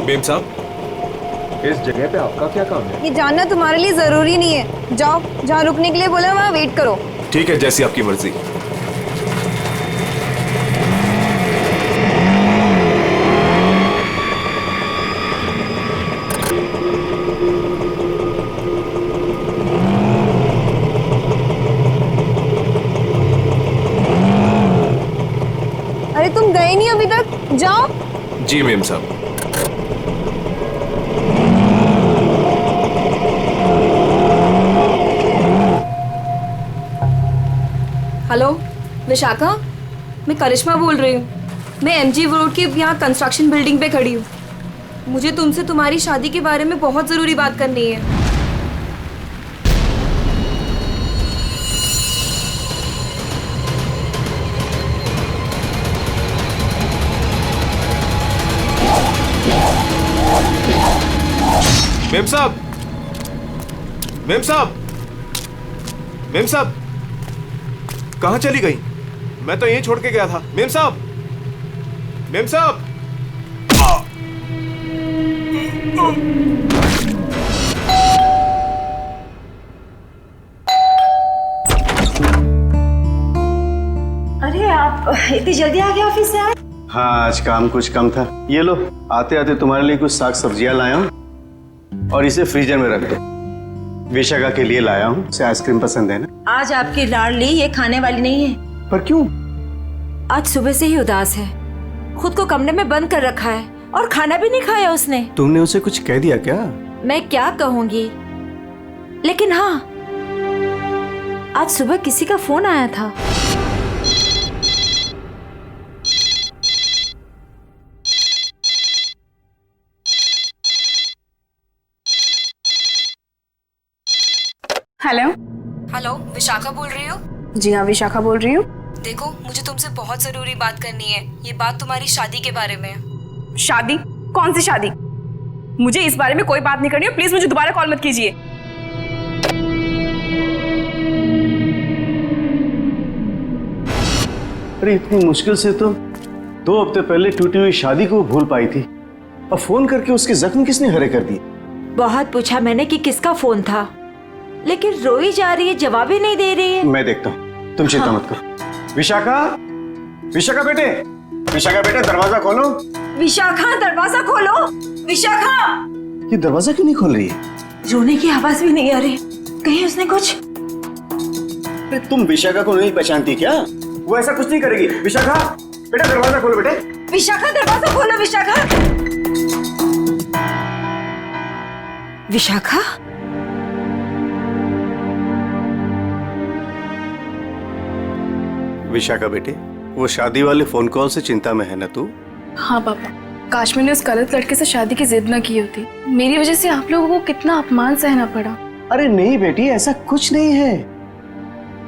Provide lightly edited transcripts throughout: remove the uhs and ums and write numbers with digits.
Ma'am साहब, इस जगह पे आपका क्या काम है? ये जानना तुम्हारे लिए जरूरी नहीं है। जाओ, जहाँ रुकने के लिए बोला वहाँ वेट करो। ठीक है, जैसी आपकी मर्जी। अरे तुम गए नहीं अभी तक, जाओ। जी मेम साहब। हेलो विशाखा, मैं करिश्मा बोल रही हूँ। मैं एमजी रोड के यहाँ कंस्ट्रक्शन बिल्डिंग पे खड़ी हूँ। मुझे तुमसे तुम्हारी शादी के बारे में बहुत ज़रूरी बात करनी है। मेम साहब, मेम साहब, मेम साहब, कहाँ चली गई? मैं तो यहीं छोड़ के गया था। मेम साहब, मेम साहब। अरे आप इतनी जल्दी आ गए ऑफिस से? आज हाँ, आज काम कुछ कम था। ये लो, आते आते तुम्हारे लिए कुछ साग सब्जियां लाया हूँ और इसे फ्रीजर में रख दो। विशाखा के लिए लाया हूँ, उसे आइसक्रीम पसंद है ना? आज आपकी लाडली ये खाने वाली नहीं है। पर क्यों? आज सुबह से ही उदास है, खुद को कमरे में बंद कर रखा है और खाना भी नहीं खाया उसने। तुमने उसे कुछ कह दिया क्या? मैं क्या कहूँगी, लेकिन हाँ, आज सुबह किसी का फोन आया था। हेलो। हेलो, विशाखा बोल रही हो? जी हाँ, विशाखा बोल रही हूँ। देखो, मुझे तुमसे बहुत ज़रूरी बात करनी है। ये बात तुम्हारी शादी के बारे में है। शादी? कौन सी शादी? मुझे इस बारे में कोई बात नहीं करनी है। प्लीज मुझे दोबारा कॉल मत कीजिए। अरे इतनी मुश्किल से तो 2 हफ्ते पहले टूटी हुई शादी को भूल पाई थी, और फोन करके उसके जख्म किसने हरे कर दिए? बहुत पूछा मैंने कि किसका फोन था, लेकिन रोई जा रही है, जवाब ही नहीं दे रही है। मैं देखता हूँ, तुम चिंता मत करो। विशाखा, विशाखा बेटे, विशाखा बेटे, दरवाजा खोलो। विशाखा, दरवाजा खोलो। विशाखा! ये दरवाजा क्यों नहीं खोल रही है? रोने की आवाज भी नहीं आ रही। कहीं उसने कुछ? अरे तुम विशाखा को नहीं पहचानती क्या? वो ऐसा कुछ नहीं करेगी। विशाखा बेटा, दरवाजा खोलो बेटे। विशाखा, दरवाजा खोलो। विशाखा! विशाखा? विशाखा बेटे, वो शादी वाले फोन कॉल से चिंता में है ना तू? हाँ पापा, काश मैंने उस गलत लड़के से शादी की जिद न की होती। मेरी वजह से आप लोगों को कितना अपमान सहना पड़ा। अरे नहीं बेटी, ऐसा कुछ नहीं है।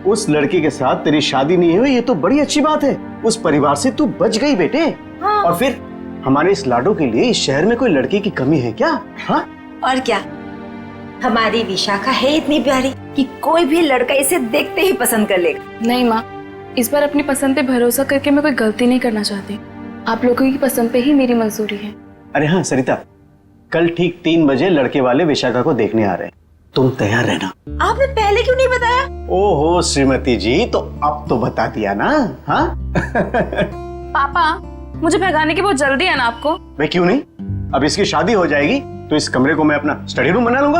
उस लड़के के साथ तेरी शादी नहीं हुई, ये तो बड़ी अच्छी बात है। उस परिवार से तू बच गई बेटे। हाँ। और फिर हमारे इस लाडो के लिए इस शहर में कोई लड़की की कमी है क्या? हाँ? और क्या, हमारी विशाखा है इतनी प्यारी कि कोई भी लड़का इसे देखते ही पसंद कर लेगा। नहीं माँ, इस बार अपनी पसंद पे भरोसा करके मैं कोई गलती नहीं करना चाहती। आप लोगों की पसंद पे ही मेरी मंजूरी है। अरे हाँ सरिता, कल ठीक 3 बजे लड़के वाले विशाखा को देखने आ रहे हैं, तुम तैयार रहना। आपने पहले क्यों नहीं बताया? ओहो श्रीमती जी, तो अब तो बता दिया ना। हाँ? पापा, मुझे भगाने की बहुत जल्दी है ना आपको? मैं क्यों नहीं, अब इसकी शादी हो जाएगी तो इस कमरे को मैं अपना स्टडी रूम बना लूंगा।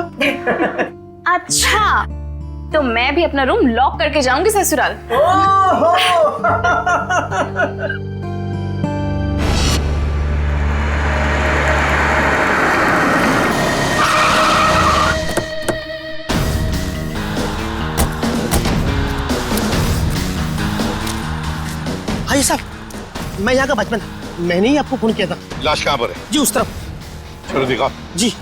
अच्छा, तो मैं भी अपना रूम लॉक करके जाऊंगी ससुराल। भाई साहब, मैं यहाँ का बचपन, मैंने ही आपको फोन किया था। लाश कहाँ पर है? जी उस तरफ। चलो दिखा। जी।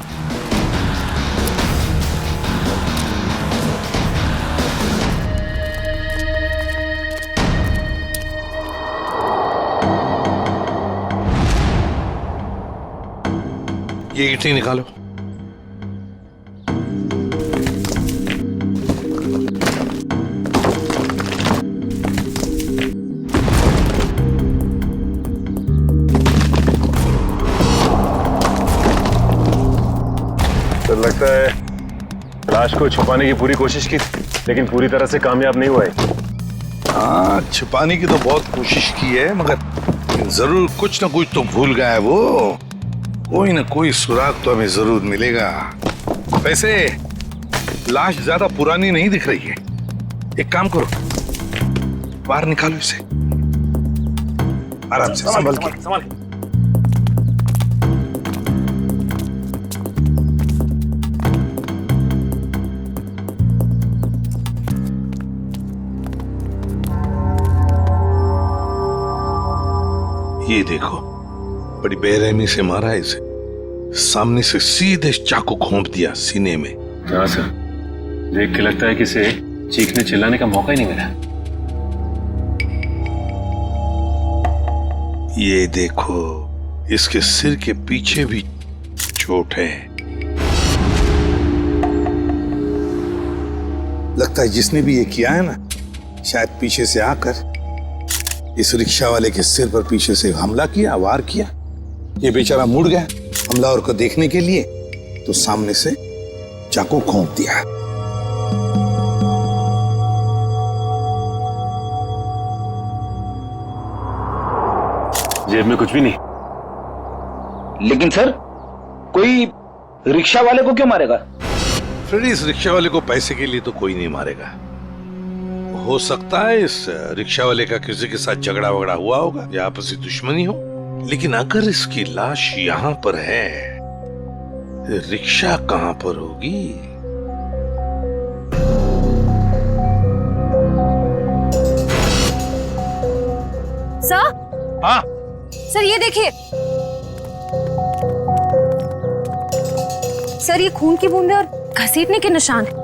ये ईंटें निकालो। तो लगता है लाश को छुपाने की पूरी कोशिश की लेकिन पूरी तरह से कामयाब नहीं हुआ है। हाँ, छुपाने की तो बहुत कोशिश की है मगर जरूर कुछ ना कुछ तो भूल गया है वो। कोई ना कोई सुराग तो हमें जरूर मिलेगा। वैसे लाश ज्यादा पुरानी नहीं दिख रही है। एक काम करो, बाहर निकालो इसे आराम से, संभल के। ये देखो, बड़ी बेरहमी से मारा है इसे। सामने से सीधे चाकू घोंप दिया सीने में। हाँ सर, देख के लगता है कि इसे चीखने चिल्लाने का मौका ही नहीं मिला। ये देखो, इसके सिर के पीछे भी चोट है। लगता है जिसने भी ये किया है ना, शायद पीछे से आकर इस रिक्शा वाले के सिर पर पीछे से हमला किया, वार किया। ये बेचारा मुड़ गया हमलावर को देखने के लिए, तो सामने से चाकू घोंप दिया। जेब में कुछ भी नहीं। लेकिन सर, कोई रिक्शा वाले को क्यों मारेगा? फ्रेडी, इस रिक्शा वाले को पैसे के लिए तो कोई नहीं मारेगा। हो सकता है इस रिक्शा वाले का किसी के साथ झगड़ा वगड़ा हुआ होगा या आपसी दुश्मनी हो, लेकिन अगर इसकी लाश यहाँ पर है, रिक्शा कहाँ पर होगी? सर, हाँ सर ये देखिए सर, ये खून की बूंदें और घसीटने के निशान है।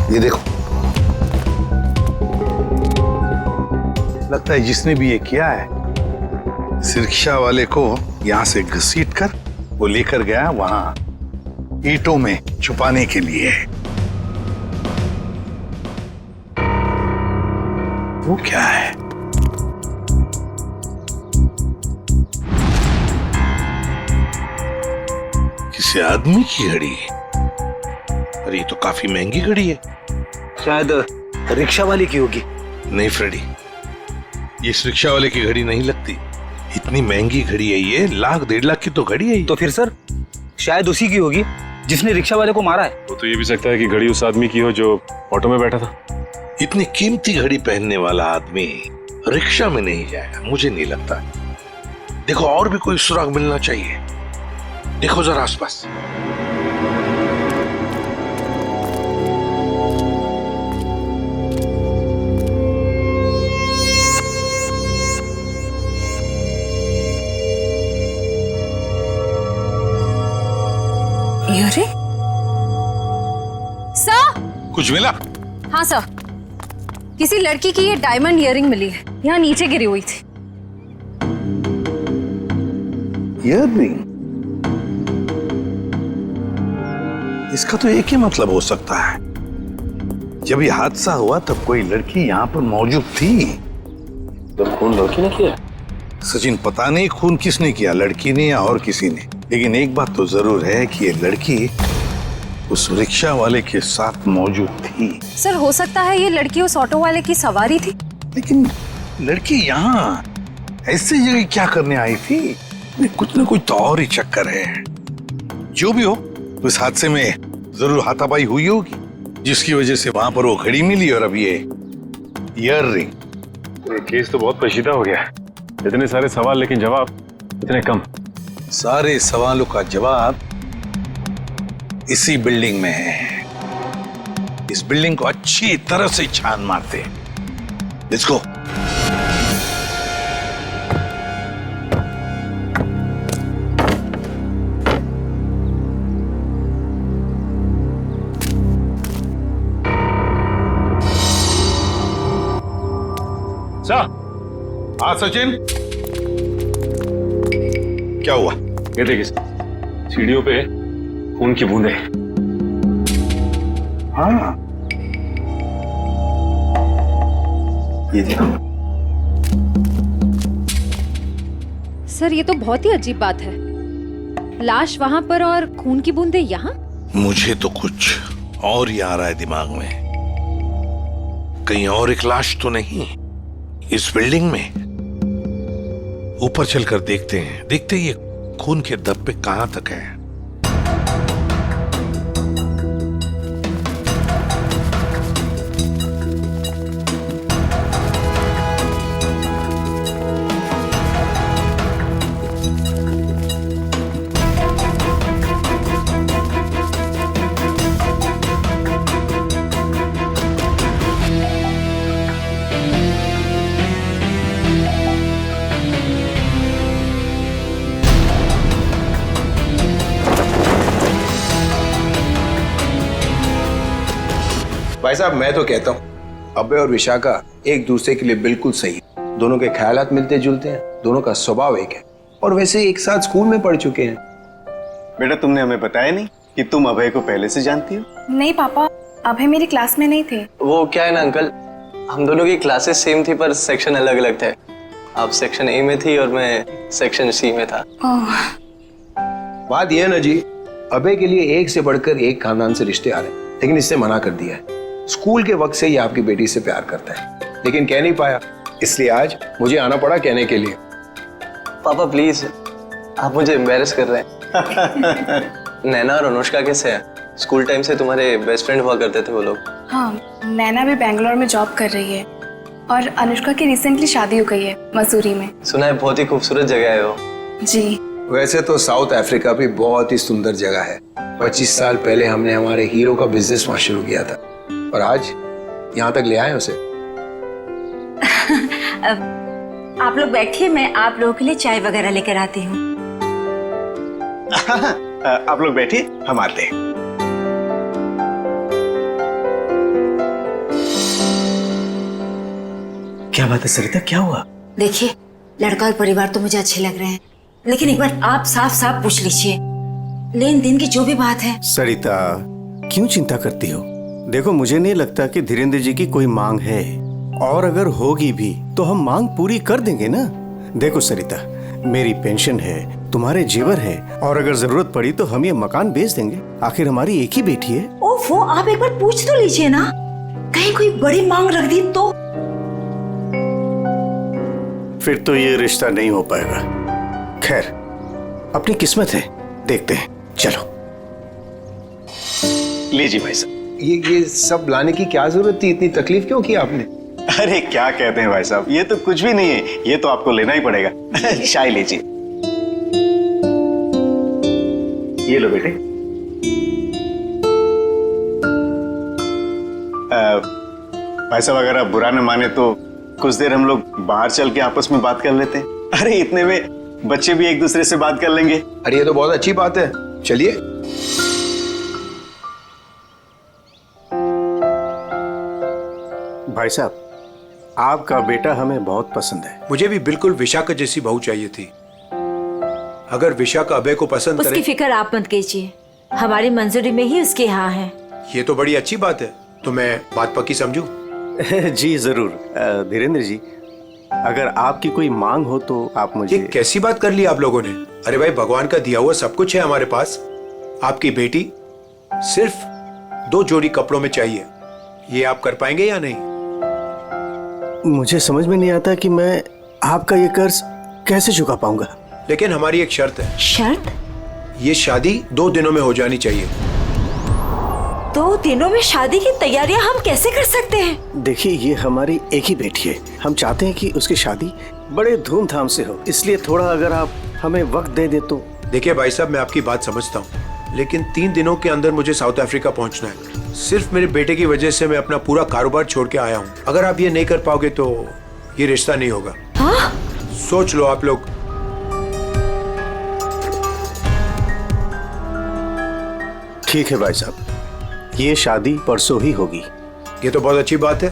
ये देखो, लगता है जिसने भी ये किया है, इस रिक्शा वाले को यहां से घसीट कर वो लेकर गया वहां ईंटों में छुपाने के लिए। वो क्या है? किसी आदमी की घड़ी? अरे ये तो काफी महंगी घड़ी है। शायद रिक्शा वाले की होगी। नहीं फ्रेडी, ये इस रिक्शा वाले की घड़ी नहीं लगती। इतनी महंगी घड़ी है ये, 1,00,000-1,50,000 की तो घड़ी है ये। तो फिर सर, शायद उसी की होगी जिसने रिक्शा वाले को मारा है। वो तो ये भी सकता है कि घड़ी उस आदमी की हो जो ऑटो में बैठा था। इतनी कीमती घड़ी पहनने वाला आदमी रिक्शा में नहीं जाएगा, मुझे नहीं लगता। देखो, और भी कोई सुराग मिलना चाहिए। देखो जरा आसपास। अरे सर, कुछ मिला? हाँ सर, किसी लड़की की ये डायमंड इयररिंग मिली है, यहाँ नीचे गिरी हुई थी। इयररिंग? इसका तो एक ही मतलब हो सकता है, जब ये हादसा हुआ तब कोई लड़की यहाँ पर मौजूद थी। तो खून लड़की ने किया? सचिन, पता नहीं खून किसने किया, लड़की ने या और किसी ने, लेकिन एक बात तो जरूर है कि ये लड़की उस रिक्शा वाले के साथ मौजूद थी। सर, हो सकता है ये लड़की उस ऑटो वाले की सवारी थी। लेकिन लड़की यहाँ ऐसी जगह क्या करने आई थी? कुछ ना कुछ तो और ही चक्कर है। जो भी हो, उस हादसे में जरूर हाथापाई हुई होगी, जिसकी वजह से वहां पर वो घड़ी मिली और अब ये इयररिंग। ये केस तो बहुत पेचीदा हो गया। इतने सारे सवाल लेकिन जवाब इतने कम। सारे सवालों का जवाब इसी बिल्डिंग में है। इस बिल्डिंग को अच्छी तरह से छान मारते। Let's go. हाँ सचिन, क्या हुआ? ये देखिए, सीढ़ियों पे खून की बूंदें। हाँ, ये देखो, सर ये तो बहुत ही अजीब बात है। लाश वहां पर और खून की बूंदें यहाँ। मुझे तो कुछ और ही आ रहा है दिमाग में। कहीं और एक लाश तो नहीं इस बिल्डिंग में? ऊपर चलकर देखते हैं, देखते ही ये खून के धब्बे कहां तक है। भाई साहब मैं तो कहता हूँ अभय और विशाखा एक दूसरे के लिए बिल्कुल सही है। दोनों के ख्यालात मिलते जुलते हैं, दोनों का स्वभाव एक है और वैसे एक साथ स्कूल में पढ़ चुके हैं। बेटा तुमने हमें बताया नहीं कि तुम अभय को पहले से जानती हो? नहीं पापा, अभय मेरी क्लास में नहीं थे। वो क्या है ना अंकल, हम दोनों की क्लासेस सेम थी पर सेक्शन अलग अलग थे। आप सेक्शन ए में थी और मैं सेक्शन सी में था। बात यह है ना जी, अभय के लिए एक से बढ़कर एक खानदान से रिश्ते आ रहे हैं, लेकिन इससे मना कर दिया है। स्कूल के वक्त से ही आपकी बेटी से प्यार करता है, लेकिन कह नहीं पाया, इसलिए आज मुझे आना पड़ा कहने के लिए। पापा प्लीज, आप मुझे एम्बैरेस कर रहे हैं। नैना और अनुष्का कैसे हैं? स्कूल टाइम से तुम्हारे बेस्ट फ्रेंड हुआ करते थे वो लोग। हाँ, नैना भी बेंगलोर में जॉब कर रही है और अनुष्का की रिसेंटली शादी हो गई है मसूरी में। सुना है बहुत ही खूबसूरत जगह है वो। जी। वैसे तो साउथ अफ्रीका भी बहुत ही सुंदर जगह है। 25 साल पहले हमने हमारे हीरो का बिजनेस वहां शुरू किया था और आज यहाँ तक ले आए उसे। आप लोग बैठिए, मैं आप लोगों के लिए चाय वगैरह लेकर आती हूँ। आप लोग बैठिए, हम आते हैं। क्या बात है सरिता, क्या हुआ? देखिए, लड़का और परिवार तो मुझे अच्छे लग रहे हैं, लेकिन एक बार आप साफ साफ पूछ लीजिए, लेन देन की जो भी बात है। सरिता क्यों चिंता करती हो? देखो मुझे नहीं लगता कि धीरेन्द्र जी की कोई मांग है, और अगर होगी भी तो हम मांग पूरी कर देंगे ना। देखो सरिता, मेरी पेंशन है, तुम्हारे जेवर है, और अगर जरूरत पड़ी तो हम ये मकान बेच देंगे। आखिर हमारी एक ही बेटी है। ओफो, आप एक बार पूछ तो लीजिए ना, कहीं कोई बड़ी मांग रख दी तो। फिर तो ये रिश्ता नहीं हो पाएगा। खैर, अपनी किस्मत है, देखते हैं। चलो लीजिए भाई साहब। ये सब लाने की क्या जरूरत थी? इतनी तकलीफ क्यों की आपने? अरे क्या कहते हैं भाई साहब, ये तो कुछ भी नहीं है, ये तो आपको लेना ही पड़ेगा। चाय लीजिए। ये लो बेटे। भाई साहब अगर आप बुरा न माने तो कुछ देर हम लोग बाहर चल के आपस में बात कर लेते हैं। अरे इतने में बच्चे भी एक दूसरे से बात कर लेंगे। अरे ये तो बहुत अच्छी बात है, चलिए। भाई साहब, आपका बेटा हमें बहुत पसंद है। मुझे भी बिल्कुल विशाखा जैसी बहू चाहिए थी। अगर विशाखा अभय को पसंद उसकी फिक्र आप मत कीजिए, हमारी मंजूरी में ही उसके यहाँ है। ये तो बड़ी अच्छी बात है, तो मैं बात पक्की समझूं? जी जरूर। धीरेन्द्र जी, अगर आपकी कोई मांग हो तो आप मुझे। ये कैसी बात कर ली आप लोगों ने? अरे भाई, भगवान का दिया हुआ सब कुछ है हमारे पास। आपकी बेटी सिर्फ 2 जोड़ी कपड़ों में चाहिए, ये आप कर पाएंगे या नहीं? मुझे समझ में नहीं आता कि मैं आपका ये कर्ज कैसे चुका पाऊंगा। लेकिन हमारी एक शर्त है। शर्त? ये शादी 2 दिनों में हो जानी चाहिए। 2 दिनों में शादी की तैयारियां हम कैसे कर सकते हैं? देखिए, ये हमारी एक ही बेटी है, हम चाहते हैं कि उसकी शादी बड़े धूमधाम से हो, इसलिए थोड़ा अगर आप हमें वक्त दे दे तो। देखिए भाई साहब, मैं आपकी बात समझता हूँ, लेकिन 3 दिनों के अंदर मुझे साउथ अफ्रीका पहुंचना है। सिर्फ मेरे बेटे की वजह से मैं अपना पूरा कारोबार छोड़ के आया हूँ। अगर आप ये नहीं कर पाओगे तो ये रिश्ता नहीं होगा। हाँ? सोच लो आप लोग। ठीक है भाई साहब, ये शादी परसों ही होगी। ये तो बहुत अच्छी बात है,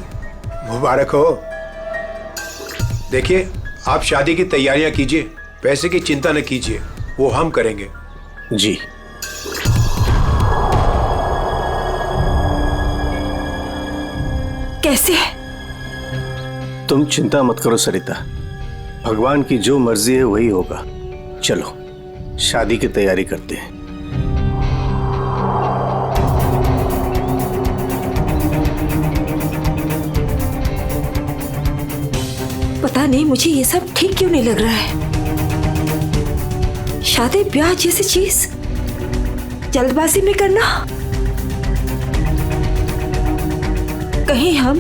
मुबारक हो। देखिए, आप शादी की तैयारियां कीजिए, पैसे की चिंता न कीजिए, वो हम करेंगे। जी। कैसे? तुम चिंता मत करो सरिता, भगवान की जो मर्जी है वही होगा। चलो शादी की तैयारी करते हैं। पता नहीं मुझे ये सब ठीक क्यों नहीं लग रहा है। शादी ब्याह जैसी चीज जल्दबाजी में करना, कहीं हम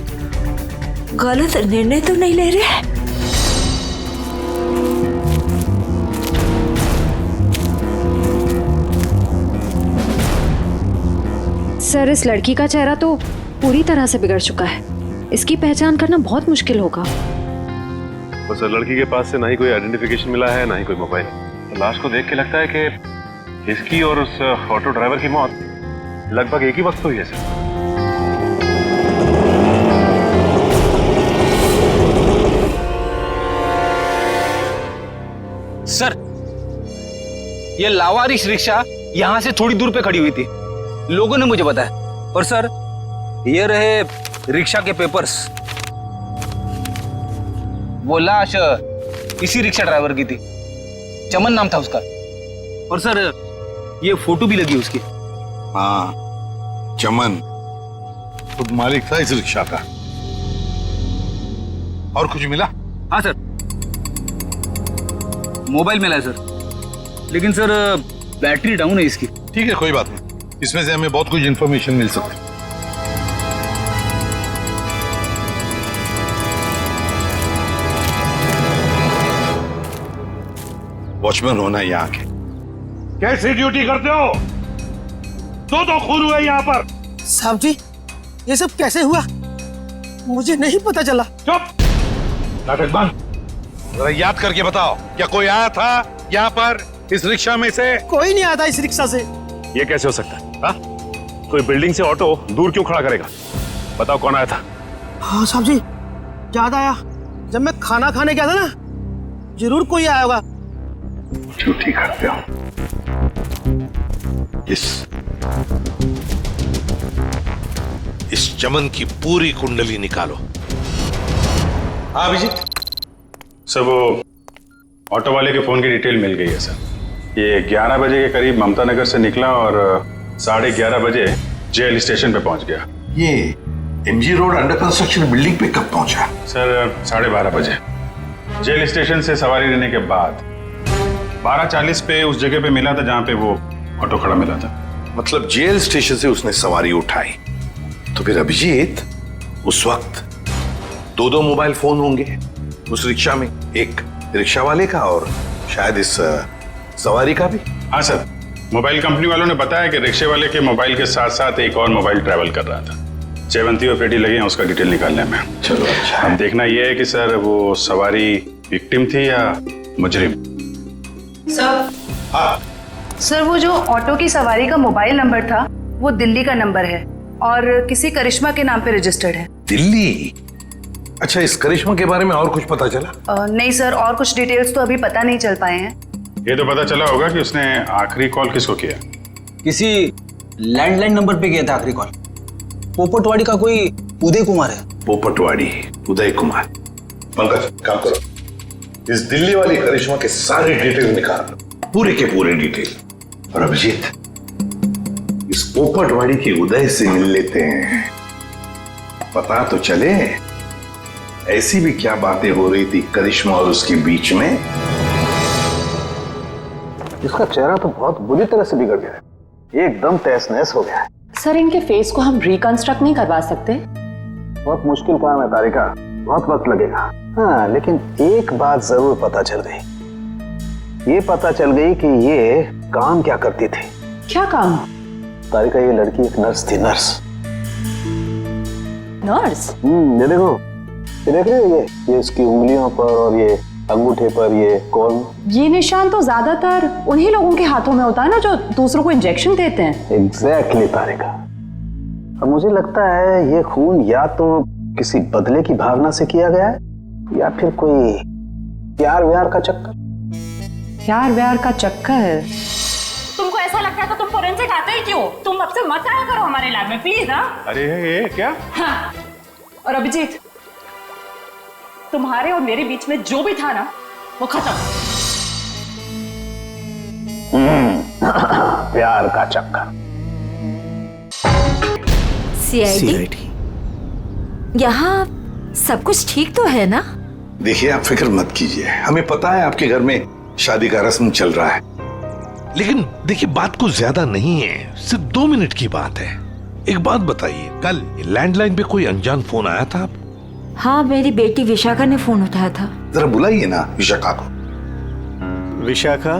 गलत निर्णय तो नहीं ले रहे? सर, इस लड़की का चेहरा तो पूरी तरह से बिगड़ चुका है। इसकी पहचान करना बहुत मुश्किल होगा। और सर, लड़की के पास से ना ही कोई आइडेंटिफिकेशन मिला है, ना ही कोई मोबाइल। तो लाश को देख के लगता है कि इसकी और उस ऑटो ड्राइवर की मौत लगभग एक ही वक्त हुई है सर, ये लावारिश रिक्शा यहाँ से थोड़ी दूर पे खड़ी हुई थी, लोगों ने मुझे बताया। और सर, ये रहे रिक्शा के पेपर्स। वो लाश इसी रिक्शा ड्राइवर की थी, चमन नाम था उसका। और सर, ये फोटो भी लगी उसकी। हाँ, चमन खुद मालिक था इस रिक्शा का। और कुछ मिला? हाँ सर, मोबाइल मिला है सर, लेकिन सर बैटरी डाउन है इसकी। ठीक है, कोई बात नहीं, इसमें से हमें बहुत कुछ इंफॉर्मेशन मिल सकती है। वॉचमैन होना यहाँ के। कैसी ड्यूटी करते हो? दो खून हुए यहाँ पर। साहब जी, ये सब कैसे हुआ? मुझे नहीं पता चला। चुप, नाटक बंद। जरा याद करके बताओ, क्या कोई आया था यहाँ पर इस रिक्शा में से? कोई नहीं आता इस रिक्शा से। ये कैसे हो सकता है? हाँ? कोई बिल्डिंग से ऑटो दूर क्यों खड़ा करेगा? बताओ कौन आया था? हाँ साहब जी, याद आया, जब मैं खाना खाने गया था ना, जरूर कोई आया होगा। झूठी करते हो। इस चमन की पूरी कुंडली निकालो। हाँ अभिजीत। सर, वो ऑटो वाले के फोन की डिटेल मिल गई है सर। ये 11 बजे के करीब ममता नगर से निकला और 11:30 बजे जेएल स्टेशन पे पहुंच गया। ये MG road under construction building पे कब पहुंचा? सर, 12:30 बजे। जेल स्टेशन से सवारी लेने के बाद 12:40 पे उस जगह पे मिला था जहां पे वो ऑटो खड़ा मिला था। मतलब जेल स्टेशन से उसने सवारी उठाई, तो फिर अभिजीत उस वक्त दो मोबाइल फोन होंगे उस रिक्शा में, एक रिक्शा वाले का और शायद इस सवारी का भी। हाँ सर, मोबाइल कंपनी वालों ने बताया कि रिक्शे वाले के मोबाइल के साथ साथ एक और मोबाइल ट्रैवल कर रहा था। जयवंती और पेटी लगे हैं उसका डिटेल निकालने में। चलो अच्छा। अब देखना यह है कि सर वो सवारी विक्टिम थी या मुजरिम। सर, हाँ सर, वो जो ऑटो की सवारी का मोबाइल नंबर था वो दिल्ली का नंबर है और किसी करिश्मा के नाम पे रजिस्टर्ड है। दिल्ली? अच्छा, इस करिश्मा के बारे में और कुछ पता चला? नहीं सर, और कुछ डिटेल्स तो अभी पता नहीं चल पाए हैं। ये तो पता चला होगा कि उसने आखिरी कॉल किसको किया। किसी लैंडलाइन नंबर पे किया था आखिरी कॉल। पोपटवाड़ी का कोई उदय कुमार है। पोपटवाड़ी उदय कुमार। पंकज, काम करो, इस दिल्ली वाली करिश्मा के सारे डिटेल निकाल लो, पूरे के पूरे डिटेल। और अभिजीत, इस पोपटवाड़ी के उदय से मिल लेते हैं, पता तो चले ऐसी भी क्या बातें हो रही थी करिश्मा और उसके बीच में। इसका चेहरा तो बहुत बुरी तरह से बिगड़ गया है, एकदम तहस नहस हो गया है। सर, इनके फेस को हम रिकंस्ट्रक्ट नहीं करवा सकते? बहुत मुश्किल काम है तारिका, बहुत वक्त लगेगा। हाँ, लेकिन एक बात जरूर पता चल गई। ये पता चल गई कि ये काम क्या करती थी। क्या काम? तारिका, ये लड़की एक नर्स थी। नर्स? ये देखो, ये देख रहे हो, ये इसकी उंगलियों पर और ये अंगूठे पर ये कौन? ये निशान तो ज्यादातर उन्हीं लोगों के हाथों में होता है ना जो दूसरों को इंजेक्शन देते हैं। एग्जैक्टली तारिका। अब मुझे लगता है ये खून या तो किसी बदले की भावना से किया गया है या फिर कोई प्यार व्यार का चक्कर। प्यार व्यार का चक्कर? तुमको ऐसा लगता है तो तुम फोरेंसिक आते ही क्यों? तुम अब से मत आया करो हमारे लैब में प्लीज। ना अरे ये क्या? हाँ। और अभिजीत, तुम्हारे और मेरे बीच में जो भी था ना वो खत्म। प्यार का चक्कर। सीआईडी यहाँ सब कुछ ठीक तो है ना? देखिए आप फिक्र मत कीजिए, हमें पता है आपके घर में शादी का रस्म चल रहा है, लेकिन देखिए बात कुछ ज्यादा नहीं है, सिर्फ 2 मिनट की बात है। एक बात बताइए, कल लैंडलाइन पे कोई अनजान फोन आया था? हाँ, मेरी बेटी विशाखा ने फोन उठाया था। जरा बुलाइए ना विशाखा को। विशाखा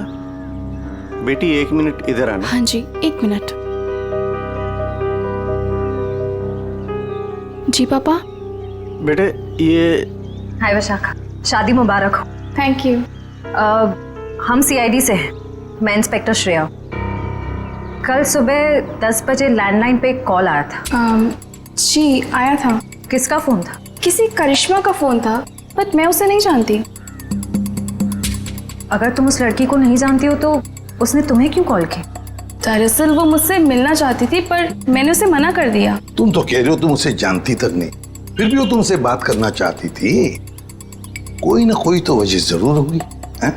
बेटी 1 मिनट इधर आना। हाँ जी, 1 मिनट। जी पापा। बेटे ये हाय विशाखा, शादी मुबारक हो। Thank you. हम सीआईडी से हैं, मैं इंस्पेक्टर श्रेया। कल सुबह 10 बजे लैंडलाइन पे एक कॉल आया था। जी आया था। किसका फोन था? किसी करिश्मा का फोन था, बट मैं उसे नहीं जानती। अगर तुम उस लड़की को नहीं जानती हो तो उसने तुम्हें क्यों कॉल की? दरअसल वो मुझसे मिलना चाहती थी, पर मैंने उसे मना कर दिया। तुम तो कह रहे हो तुम उसे जानती तक नहीं, फिर भी वो तुमसे बात करना चाहती थी। कोई ना कोई तो वजह जरूर होगी, हैं?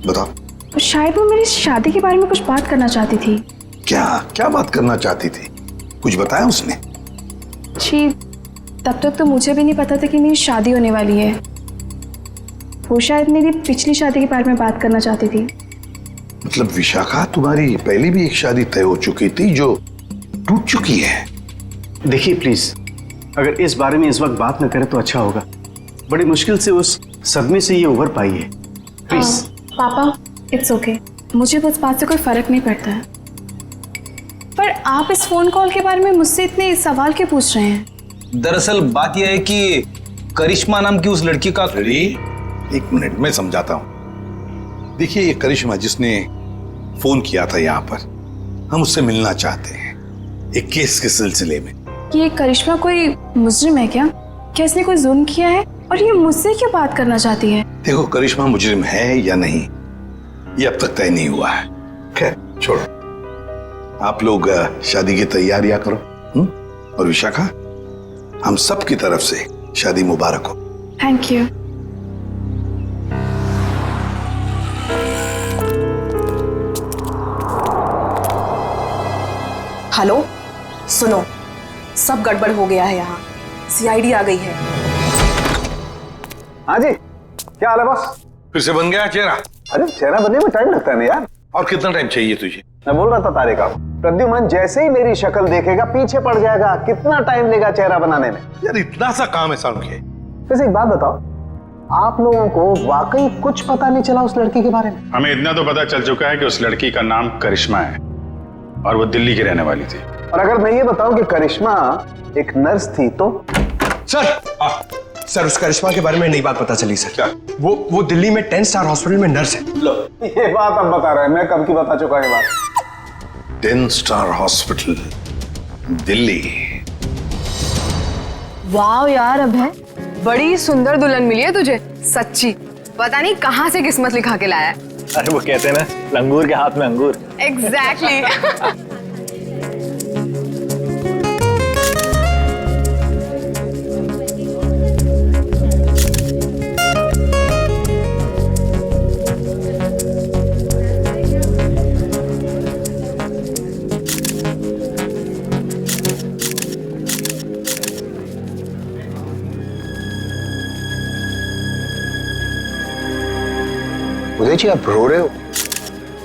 बताओ। शायद वो मेरी शादी के बारे में कुछ बात करना चाहती थी। क्या क्या बात करना चाहती थी? कुछ बताया उसने? जी, तब तक तो मुझे भी नहीं पता था कि मेरी शादी होने वाली है। वो शायद मेरी पिछली शादी के बारे में बात करना चाहती थी। मतलब विशाखा, तुम्हारी पहले भी एक शादी तय हो चुकी थी जो टूट चुकी है। देखिए प्लीज, अगर इस बारे में इस वक्त बात न करें तो अच्छा होगा। बड़ी मुश्किल से उस सदमे से ये उभर पाई है। प्लीज। पापा, इट्स ओके, मुझे उस बात से कोई फर्क नहीं पड़ता है। पर आप इस फोन कॉल के बारे में मुझसे इतने सवाल क्यों पूछ रहे हैं? दरअसल बात यह है कि करिश्मा नाम की उस लड़की का। अरे 1 मिनट में समझाता हूं। देखिए ये करिश्मा जिसने फोन किया था यहाँ पर, हम उससे मिलना चाहते हैं एक केस के सिलसिले में। ये करिश्मा कोई मुजरिम है क्या? क्या इसने कोई जुल्म किया है और ये मुझसे क्यों बात करना चाहती है? देखो करिश्मा मुजरिम है या नहीं ये अब तक तय नहीं हुआ है। खैर छोड़ो, आप लोग शादी की तैयारियां करो। और विशाखा, हम सब की तरफ से शादी मुबारक हो। Thank you. हेलो, सुनो, सब गड़बड़ हो गया है यहाँ। सीआईडी आ गई है। हाँ जी, क्या हाल है बॉस? फिर से बन गया चेहरा? अरे चेहरा बनने में टाइम लगता है ना यार। और कितना टाइम चाहिए तुझे? मैं बोल रहा था तारे का, प्रद्युमन जैसे ही मेरी शक्ल देखेगा पीछे पड़ जाएगा। कितना टाइम लेगा चेहरा बनाने में? यार इतना सा काम है सालू के। वैसे एक बात बताओ, आप लोगों को वाकई कुछ पता नहीं चला उस लड़की के बारे में? हमें इतना तो पता चल चुका है कि उस लड़की का नाम करिश्मा है और वो दिल्ली की रहने वाली थी। और अगर मैं ये बताऊं कि करिश्मा एक नर्स थी तो? सर उस करिश्मा के बारे में नई बात पता चली सर। क्या? वो दिल्ली में 10 स्टार हॉस्पिटल में नर्स है। लो, ये बात अब बता रहे हैं, मैं कब की बता चुका ये बात। 10 स्टार हॉस्पिटल दिल्ली। वाह यार अभय, बड़ी सुंदर दुल्हन मिली है तुझे, सच्ची। पता नहीं कहाँ से किस्मत लिखा के लाया है। अरे वो कहते हैं ना, लंगूर के हाथ में अंगूर। एग्जैक्टली। उदय जी आप रो रहे हो,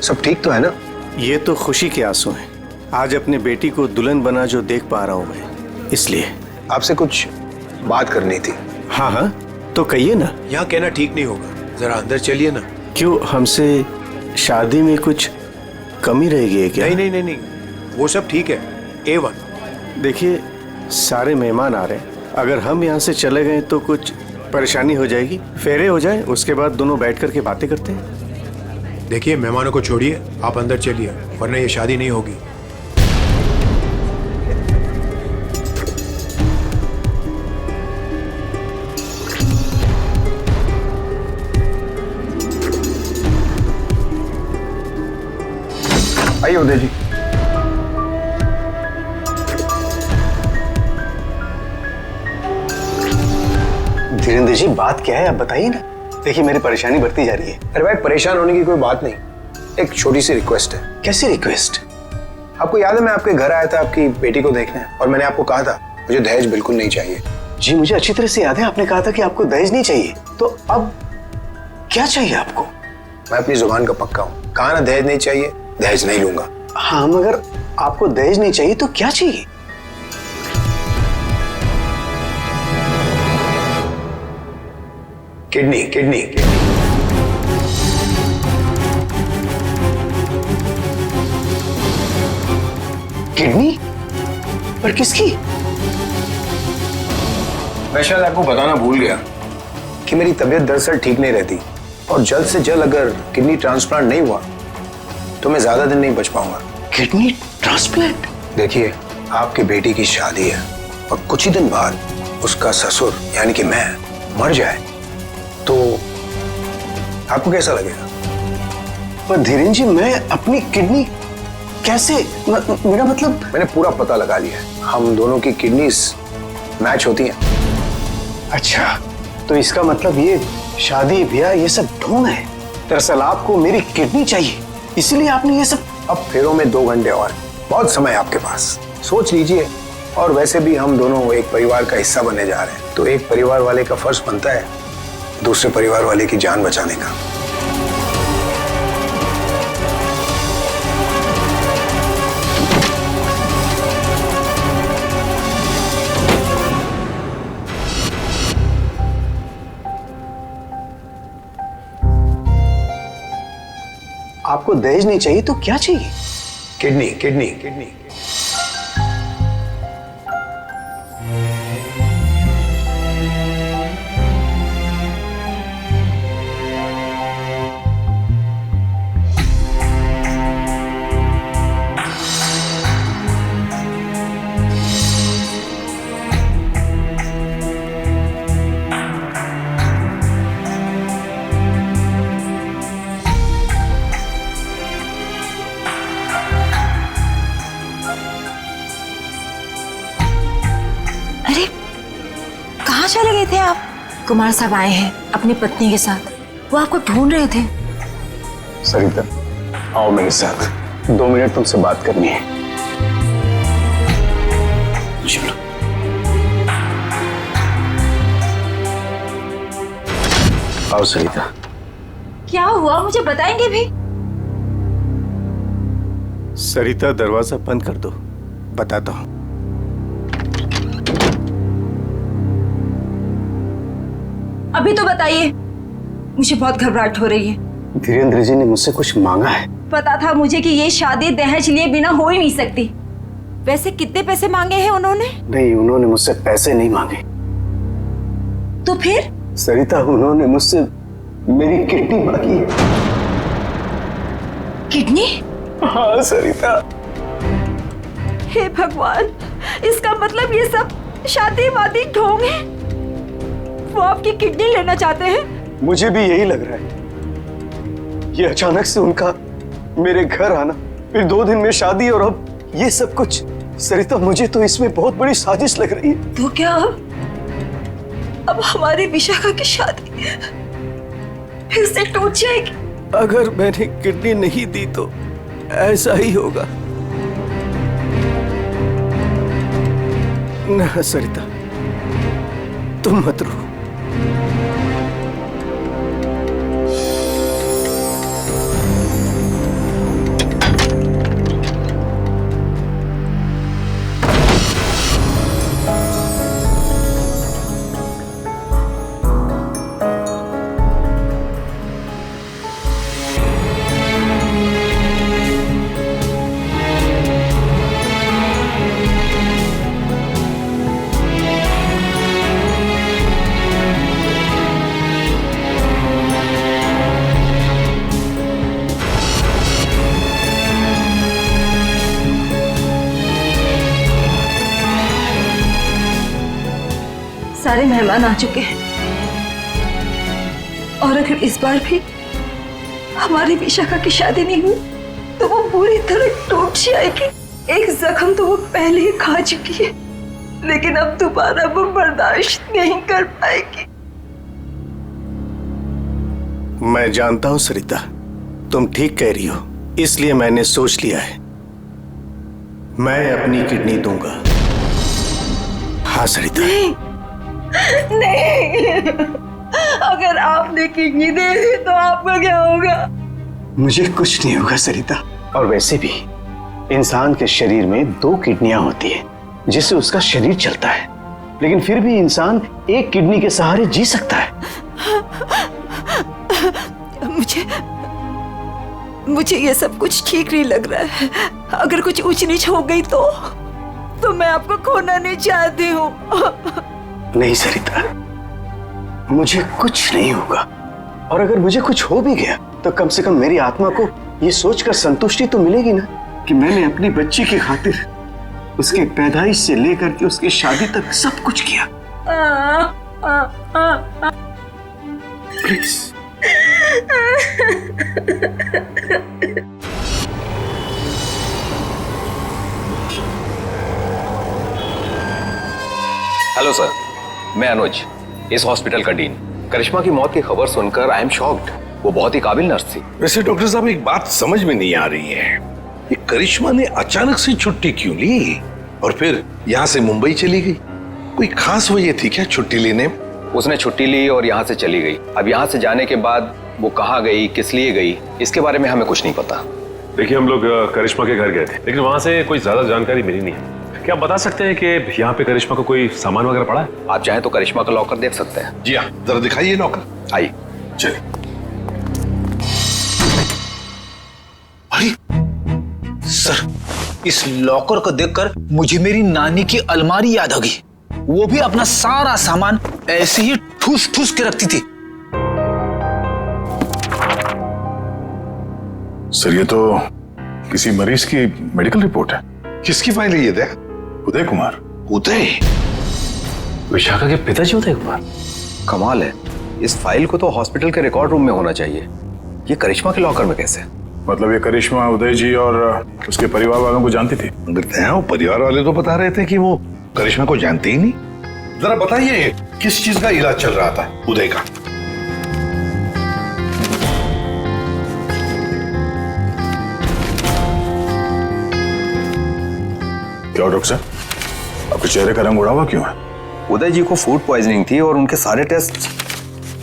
सब ठीक तो है ना? ये तो खुशी के आंसू हैं। आज अपने बेटी को दुल्हन बना जो देख पा रहा हूं मैं, इसलिए। आपसे कुछ बात करनी थी। हाँ हाँ, तो कहिए ना। यहाँ कहना ठीक नहीं होगा, जरा अंदर चलिए ना। क्यों, हमसे शादी में कुछ कमी रहेगी क्या? नहीं, वो सब ठीक है, A1। देखिए सारे मेहमान आ रहे हैं, अगर हम यहाँ से चले गए तो कुछ परेशानी हो जाएगी। फेरे हो जाए, उसके बाद दोनों बैठ करके बातें करते हैं। देखिए मेहमानों को छोड़िए, आप अंदर चलिए, वरना ये शादी नहीं होगी। आइए उदय जी। धीरेन्द्र जी बात क्या है आप बताइए ना। देखिए मेरी परेशानी बढ़ती जा रही है। अरे भाई परेशान होने की कोई बात नहीं, एक छोटी सी रिक्वेस्ट है। कैसी रिक्वेस्ट? आपको याद है मैं आपके घर आया था आपकी बेटी को देखने, और मैंने आपको कहा था मुझे दहेज बिल्कुल नहीं चाहिए। जी मुझे अच्छी तरह से याद है, आपने कहा था कि आपको दहेज नहीं चाहिए। तो अब क्या चाहिए आपको? मैं अपनी जुबान का पक्का हूँ, कहा ना दहेज नहीं चाहिए, दहेज नहीं लूंगा। हाँ मगर आपको दहेज नहीं चाहिए तो क्या चाहिए? Kidney kidney kidney. किडनी? पर किसकी? मैं शायद आपको बताना भूल गया कि मेरी तबीयत दरअसल ठीक नहीं रहती, और जल्द से जल्द अगर किडनी ट्रांसप्लांट नहीं हुआ तो मैं ज्यादा दिन नहीं बच पाऊंगा। Kidney transplant? देखिए, आपकी बेटी की शादी है और कुछ ही दिन बाद उसका ससुर यानी कि मैं मर जाए तो आपको कैसा लगेगा? पर धीरेन जी, मैं अपनी किडनी कैसे, मेरा मतलब। मैंने पूरा पता लगा लिया है, हम दोनों की किडनीज मैच होती हैं। अच्छा, तो इसका मतलब ये शादी ब्याह ये सब ढोंग है। दरअसल आपको मेरी किडनी चाहिए, इसलिए आपने ये सब। अब फेरों में 2 घंटे और, बहुत समय आपके पास, सोच लीजिए। और वैसे भी हम दोनों एक परिवार का हिस्सा बनने जा रहे हैं, तो एक परिवार वाले का फर्ज बनता है दूसरे परिवार वाले की जान बचाने का। आपको दहेज नहीं चाहिए तो क्या चाहिए? Kidney kidney kidney. चले गए थे आप? कुमार साहब आए हैं अपनी पत्नी के साथ, वो आपको ढूंढ रहे थे। सरिता, आओ मेरे साथ, 2 मिनट तुमसे बात करनी है। चलो। आओ सरिता। क्या हुआ, मुझे बताएंगे भी? सरिता, दरवाजा बंद कर दो, बताता हूं। अभी तो बताइए, मुझे बहुत घबराहट हो रही है। धीरेन्द्र जी ने मुझसे कुछ मांगा है। पता था मुझे कि ये शादी दहेज लिए बिना हो ही नहीं सकती। वैसे कितने पैसे मांगे हैं उन्होंने? नहीं, उन्होंने मुझसे पैसे नहीं मांगे। तो फिर? सरिता, उन्होंने मुझसे मेरी किडनी मांगी है। किडनी? हाँ सरिता। हे भगवान, इसका मतलब ये सब शादी वादी ढोंग है। वो आपकी किडनी लेना चाहते हैं? मुझे भी यही लग रहा है। ये अचानक से उनका मेरे घर आना, फिर 2 दिन में शादी, और अब ये सब कुछ। सरिता, मुझे तो इसमें बहुत बड़ी साजिश लग रही है। तो क्या अब हमारी विशाखा की शादी फिर से टूट जाएगी? अगर मैंने किडनी नहीं दी तो ऐसा ही होगा। ना सरिता, तुम मत रो। सारे मेहमान आ चुके हैं, और अगर इस बार भी हमारी विशाखा की शादी नहीं हुई तो वो पूरी तरह टूट जाएगी। एक जख्म तो वो पहले ही खा चुकी है, लेकिन अब दोबारा वो बर्दाश्त नहीं कर पाएगी। मैं जानता हूं सरिता, तुम ठीक कह रही हो, इसलिए मैंने सोच लिया है, मैं अपनी किडनी दूंगा। हाँ सरिता। नहीं, अगर आपने किडनी दे दी तो आपका क्या होगा? मुझे कुछ नहीं होगा सरिता। और वैसे भी इंसान के शरीर में 2 किडनियां होती है जिससे उसका शरीर चलता है, लेकिन फिर भी इंसान एक किडनी के सहारे जी सकता है। मुझे ये सब कुछ ठीक नहीं लग रहा है। अगर कुछ ऊंच नीच हो गई तो मैं आपको खोना नहीं चाहती हूँ। नहीं सरिता, मुझे कुछ नहीं होगा, और अगर मुझे कुछ हो भी गया तो कम से कम मेरी आत्मा को ये सोचकर संतुष्टि तो मिलेगी ना कि मैंने अपनी बच्ची की खातिर उसके पैदाइश से लेकर के उसकी शादी तक सब कुछ किया। प्लीज। हेलो सर, मैं अनुज, इस हॉस्पिटल का डीन। करिश्मा की मौत की खबर सुनकर आई एम शॉक्ड। वो बहुत ही काबिल नर्स थी। वैसे डॉक्टर साहब, एक बात समझ में नहीं आ रही है, ये करिश्मा ने अचानक से छुट्टी क्यों ली और फिर यहाँ से मुंबई चली गई? कोई खास वजह थी क्या छुट्टी लेने? उसने छुट्टी ली और यहाँ से चली गई। अब यहाँ से जाने के बाद वो कहाँ गई, किस लिए गई, इसके बारे में हमें कुछ नहीं पता। देखिए, हम लोग करिश्मा के घर गए थे, लेकिन वहां से कोई ज्यादा जानकारी मिली नहीं है। क्या आप बता सकते हैं कि यहाँ पे करिश्मा को कोई सामान वगैरह पड़ा है? आप चाहें तो करिश्मा का लॉकर देख सकते हैं। जी हाँ, जरा दिखाइए लॉकर। आइए। चलिए। अरे सर, इस लॉकर को देखकर मुझे मेरी नानी की अलमारी याद आ गई। वो भी अपना सारा सामान ऐसे ही ठूस ठूस के रखती थी। सर, ये तो किसी मरीज की मेडिकल रिपोर्ट है। किसकी फाइल है ये? देख। उदय कुमार। उदय? विशाखा के पिताजी उदय कुमार? कमाल है, इस फाइल को तो हॉस्पिटल के रिकॉर्ड रूम में होना चाहिए। ये करिश्मा के लॉकर में कैसे? मतलब ये करिश्मा उदय जी और उसके परिवार वालों को जानती थी? वो परिवार वाले तो बता रहे थे कि वो करिश्मा को जानते ही नहीं। जरा बताइए, किस चीज का इलाज चल रहा था उदय का? क्या डॉक्टर साहब, आपके चेहरे का रंग उड़ा हुआ क्यों है? उदय जी को फूड पॉइजनिंग थी और उनके सारे टेस्ट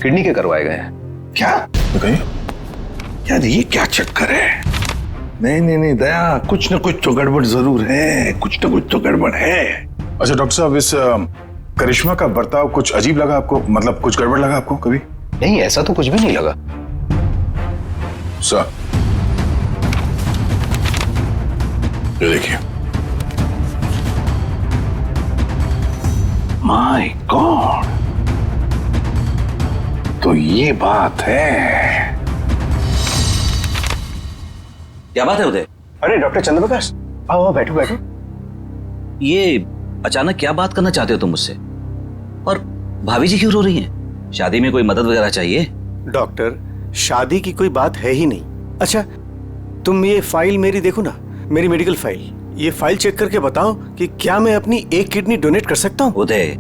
किडनी के करवाए गए हैं। क्या? बताइए यार, ये क्या चक्कर है? नहीं नहीं नहीं दया, कुछ ना कुछ तो गड़बड़ जरूर है, कुछ ना कुछ तो गड़बड़ है। अच्छा डॉक्टर साहब, इस करिश्मा का बर्ताव कुछ अजीब लगा आपको? मतलब कुछ गड़बड़ लगा आपको कभी? नहीं, ऐसा तो कुछ भी नहीं लगा। सर, ये देखिए। माय गॉड, तो ये बात है। क्या बात है उदय? अरे डॉक्टर चंद्रप्रकाश, आओ बैठो बैठो। ये अचानक क्या बात करना चाहते हो तुम मुझसे? और भाभी जी क्यों रो रही हैं? शादी में कोई मदद वगैरह चाहिए? डॉक्टर, शादी की कोई बात है ही नहीं। अच्छा, तुम ये फाइल मेरी देखो ना, मेरी मेडिकल फाइल। ये फाइल चेक करके बताओ कि क्या मैं अपनी एक किडनी डोनेट कर सकता हूँ? उदय,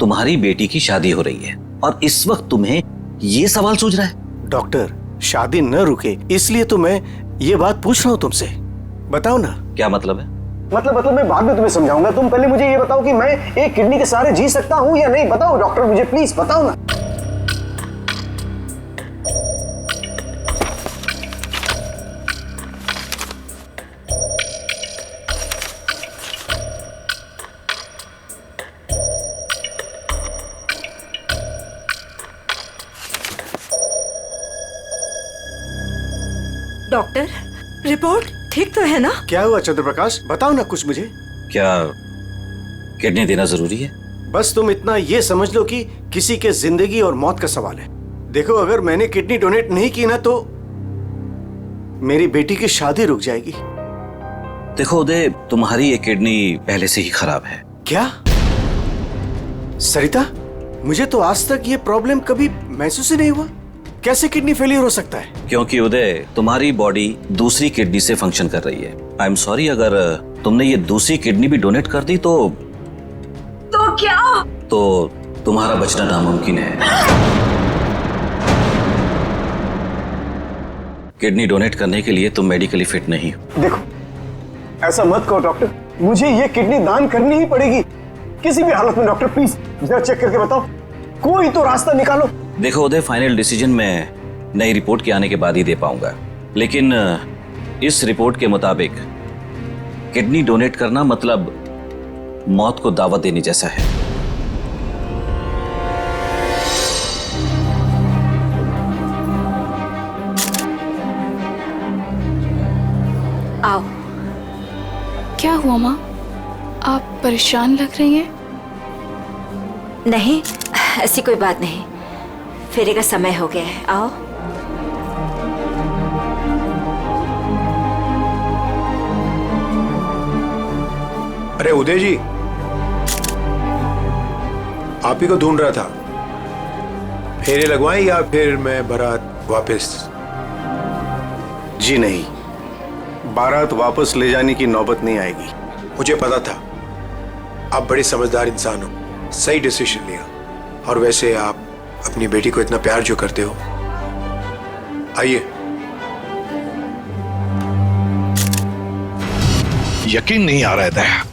तुम्हारी बेटी की शादी हो रही है और इस वक्त तुम्हें ये सवाल सूझ रहा है? डॉक्टर, शादी न रुके इसलिए तो मैं ये बात पूछ रहा हूँ तुमसे। बताओ ना। क्या मतलब है? मतलब मैं बाद में तुम्हें समझाऊंगा। तुम पहले मुझे ये बताओ कि मैं एक किडनी के सहारे जी सकता हूँ या नहीं। बताओ डॉक्टर, मुझे प्लीज बताओ ना। डॉक्टर, रिपोर्ट ठीक तो है ना? क्या हुआ चंद्रप्रकाश, बताओ ना कुछ मुझे। क्या किडनी देना जरूरी है? बस तुम इतना ये समझ लो कि किसी के जिंदगी और मौत का सवाल है। देखो, अगर मैंने किडनी डोनेट नहीं की ना तो मेरी बेटी की शादी रुक जाएगी। देखो उदय, तुम्हारी ये किडनी पहले से ही खराब है। क्या? सरिता, मुझे तो आज तक ये प्रॉब्लम कभी महसूस ही नहीं हुआ। कैसे किडनी फेलियर हो सकता है? क्योंकि उदय, तुम्हारी बॉडी दूसरी किडनी से फंक्शन कर रही है। आई एम सॉरी, अगर तुमने ये दूसरी किडनी भी डोनेट कर दी तो क्या? तो तुम्हारा बचना नामुमकिन है। किडनी डोनेट करने के लिए तुम मेडिकली फिट नहीं हो। देखो, ऐसा मत कहो डॉक्टर, मुझे ये किडनी दान करनी ही पड़ेगी किसी भी हालत में। डॉक्टर प्लीज जरा चेक करके बताओ, कोई तो रास्ता निकालो। देखो उदय, फाइनल डिसीजन मैं नई रिपोर्ट के आने के बाद ही दे पाऊंगा, लेकिन इस रिपोर्ट के मुताबिक किडनी डोनेट करना मतलब मौत को दावत देने जैसा है। आओ। क्या हुआ माँ, आप परेशान लग रही हैं? नहीं, ऐसी कोई बात नहीं, फेरे का समय हो गया है, आओ। अरे उदय जी, आप ही को ढूंढ रहा था। फेरे लगवाएं या फिर मैं बारात वापस? जी नहीं, बारात वापस ले जाने की नौबत नहीं आएगी। मुझे पता था, आप बड़े समझदार इंसान हो, सही डिसीजन लिया। और वैसे आप अपनी बेटी को इतना प्यार जो करते हो, आइए। यकीन नहीं आ रहा है दया,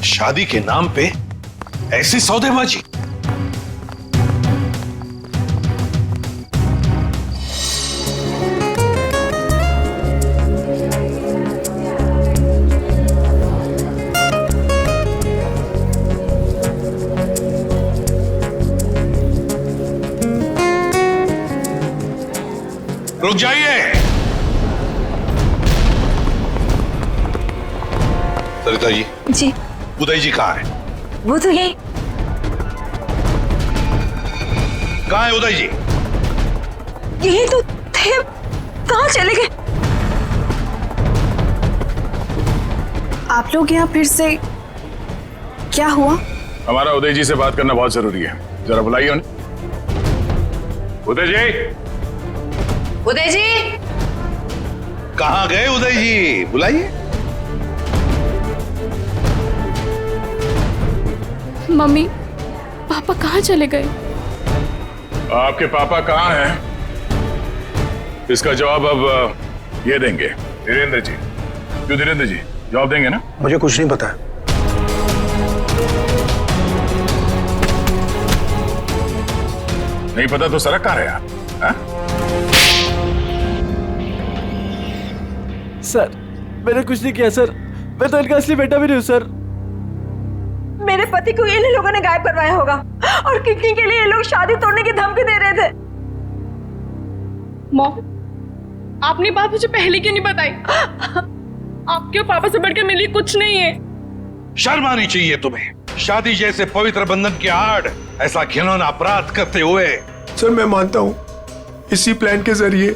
शादी के नाम पे ऐसी सौदेबाजी। रुक जाइए। सरिता जी। जी। उदय जी कहाँ है? वो तो यही। कहाँ है उदय जी? यही तो थे, कहाँ चले गए? आप लोग यहाँ फिर से, क्या हुआ? हमारा उदय जी से बात करना बहुत जरूरी है, जरा बुलाइए उन्हें। उदय जी। उदय जी। कहाँ गए उदय जी? बुलाइए। मम्मी, पापा कहाँ चले गए? आपके पापा कहाँ हैं? इसका जवाब अब ये देंगे धीरेन्द्र जी। क्यों धीरेन्द्र जी, जवाब देंगे ना? मुझे कुछ नहीं पता। नहीं पता तो सड़क कहाँ रहे आप? हा? सर, मैंने कुछ नहीं किया सर, मैं तो इनका असली बेटा भी नहीं हूँ सर। मेरे पति को इन लोगों ने गायब करवाया होगा और किडनी के लिए ये लोग शादी तोड़ने की धमकी दे रहे थे। मॉम, आपने बात मुझे पहले क्यों नहीं बताई? आपके और पापा से बढ़कर मेरे लिए कुछ नहीं है। शर्म आनी चाहिए तुम्हें, शादी जैसे पवित्र बंधन के आड़ ऐसा घिनौना अपराध करते हुए। सर मैं मानता हूँ, इसी प्लान के जरिए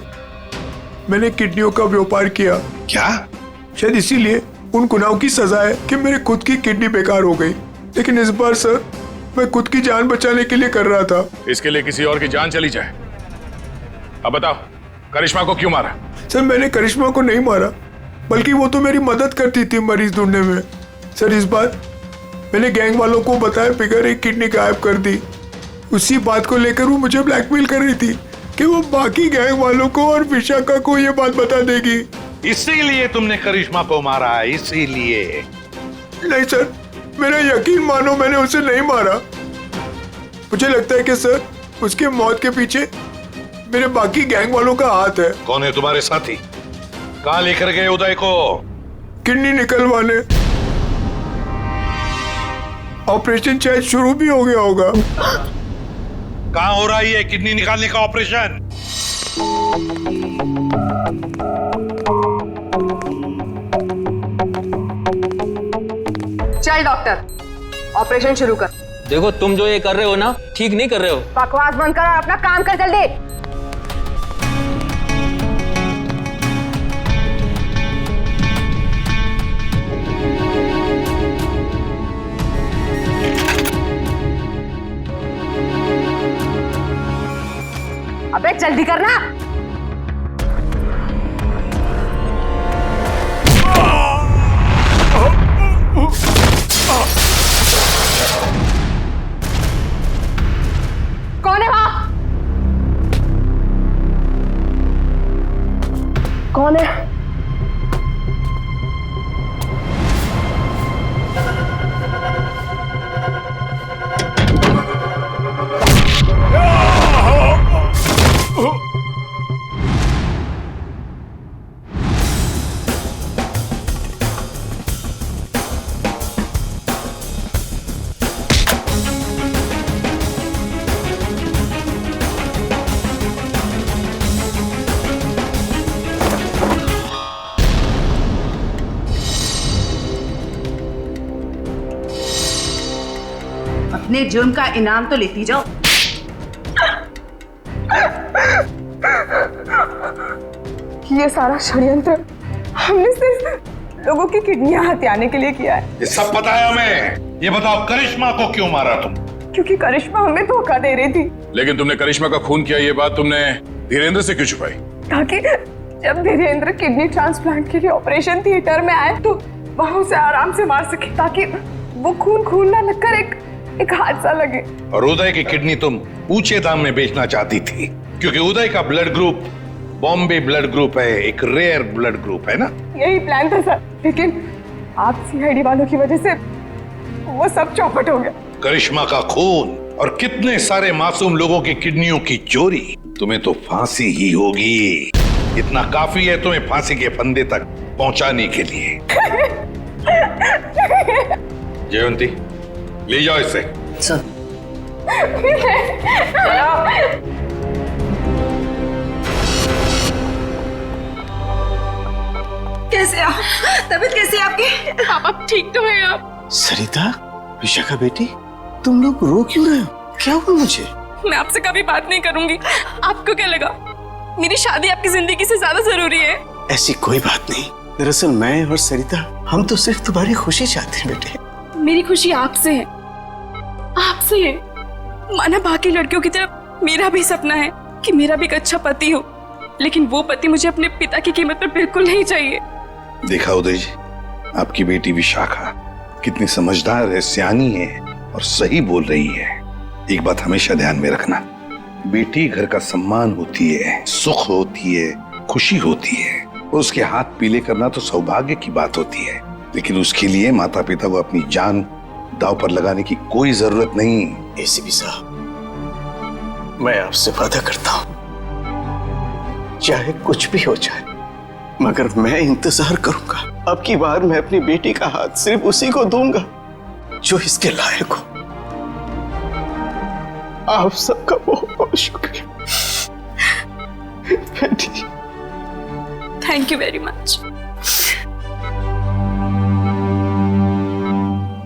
मैंने किडनियों का व्यापार किया। क्या? शायद इसीलिए उन गुनाहों की सजा है कि मेरे खुद की किडनी बेकार हो गई। लेकिन इस बार सर, मैं खुद की जान बचाने के लिए कर रहा था। इसके लिए किसी और की जान चली जाए? अब बताओ, करिश्मा को क्यों मारा? सर मैंने करिश्मा को नहीं मारा, बल्कि वो तो मेरी मदद करती थी मरीज ढूंढने में। सर इस बार मैंने गैंग वालों को बताया बिगैर एक किडनी गायब कर दी। उसी बात को लेकर वो मुझे ब्लैकमेल कर रही थी कि वो बाकी गैंग वालों को और विशाखा को ये बात बता देगी। इसीलिए तुमने करिश्मा को मारा है? इसीलिए? नहीं सर, मेरा यकीन मानो, मैंने उसे नहीं मारा। मुझे लगता है कि सर उसके मौत के पीछे मेरे बाकी गैंग वालों का हाथ है। कौन है तुम्हारे साथी? कहाँ लेकर गए उदय को? किडनी निकलवाने। ऑपरेशन शायद शुरू भी हो गया होगा। कहाँ हो रहा है ये किडनी निकालने का ऑपरेशन? चल डॉक्टर, ऑपरेशन शुरू कर। देखो तुम जो ये कर रहे हो ना, ठीक नहीं कर रहे हो। बकवास बंद कर और अपना काम कर जल्दी। अबे जल्दी करना। कौन है वहां? कौन है? अपने जुर्म का इनाम तो लेती जाओ। ये सारा षड्यंत्र हमने सिर्फ लोगों की किडनियां हथियाने के लिए किया है। ये सब पता है हमें। ये बताओ करिश्मा को क्यों मारा तुम? क्योंकि करिश्मा हमें धोखा दे रही थी। लेकिन तुमने करिश्मा का खून किया, ये बात तुमने धीरेन्द्र से क्यों छुपाई? ताकि जब धीरेन्द्र किडनी ट्रांसप्लांट के लिए ऑपरेशन थिएटर में आए तो वहां उसे आराम से मार सके, ताकि वो खून ना लगकर एक हादसा लगे। और उदय की किडनी तुम ऊंचे दाम में बेचना चाहती थी, क्योंकि उदय का blood group Bombay blood group है, एक रेयर ब्लड ग्रुप है ना? यही प्लान था सर, लेकिन आप सीआईडी वालों की वजह से वो सब चौपट हो गया। करिश्मा का खून और कितने सारे मासूम लोगों की किडनियों की चोरी, तुम्हें तो फांसी ही होगी। इतना काफी है तुम्हें फांसी के फंदे तक पहुंचाने के लिए। जयवंती, ले जाओ इसे। कैसे आप? तबीयत कैसी है आपकी? आप ठीक तो है आप? सरिता, विशाखा बेटी, तुम लोग रो क्यों रहे हो? क्या हुआ मुझे? मैं आपसे कभी बात नहीं करूंगी। आपको क्या लगा मेरी शादी आपकी जिंदगी से ज्यादा जरूरी है? ऐसी कोई बात नहीं। दरअसल मैं और सरिता, हम तो सिर्फ तुम्हारी खुशी चाहते हैं बेटे। मेरी खुशी आपसे है, आपसे है। माना बाकी लड़कियों की तरह मेरा भी सपना है कि मेरा भी एक अच्छा पति हो, लेकिन वो पति मुझे अपने पिता की कीमत पर बिल्कुल नहीं चाहिए। देखा उदय जी, आपकी बेटी विशाखा कितनी समझदार है, सियानी है और सही बोल रही है। एक बात हमेशा ध्यान में रखना, बेटी घर का सम्मान होती है, सुख होती है, खुशी होती है। उसके हाथ पीले करना तो सौभाग्य की बात होती है, लेकिन उसके लिए माता पिता को अपनी जान दांव पर लगाने की कोई जरूरत नहीं। एसीपी साहब, मैं आपसे वादा करता हूं, चाहे कुछ भी हो जाए, मगर मैं इंतजार करूंगा। अब की बार मैं अपनी बेटी का हाथ सिर्फ उसी को दूंगा जो इसके लायक हो। आप सबका बहुत बहुत शुक्रिया बेटी। Thank you very much.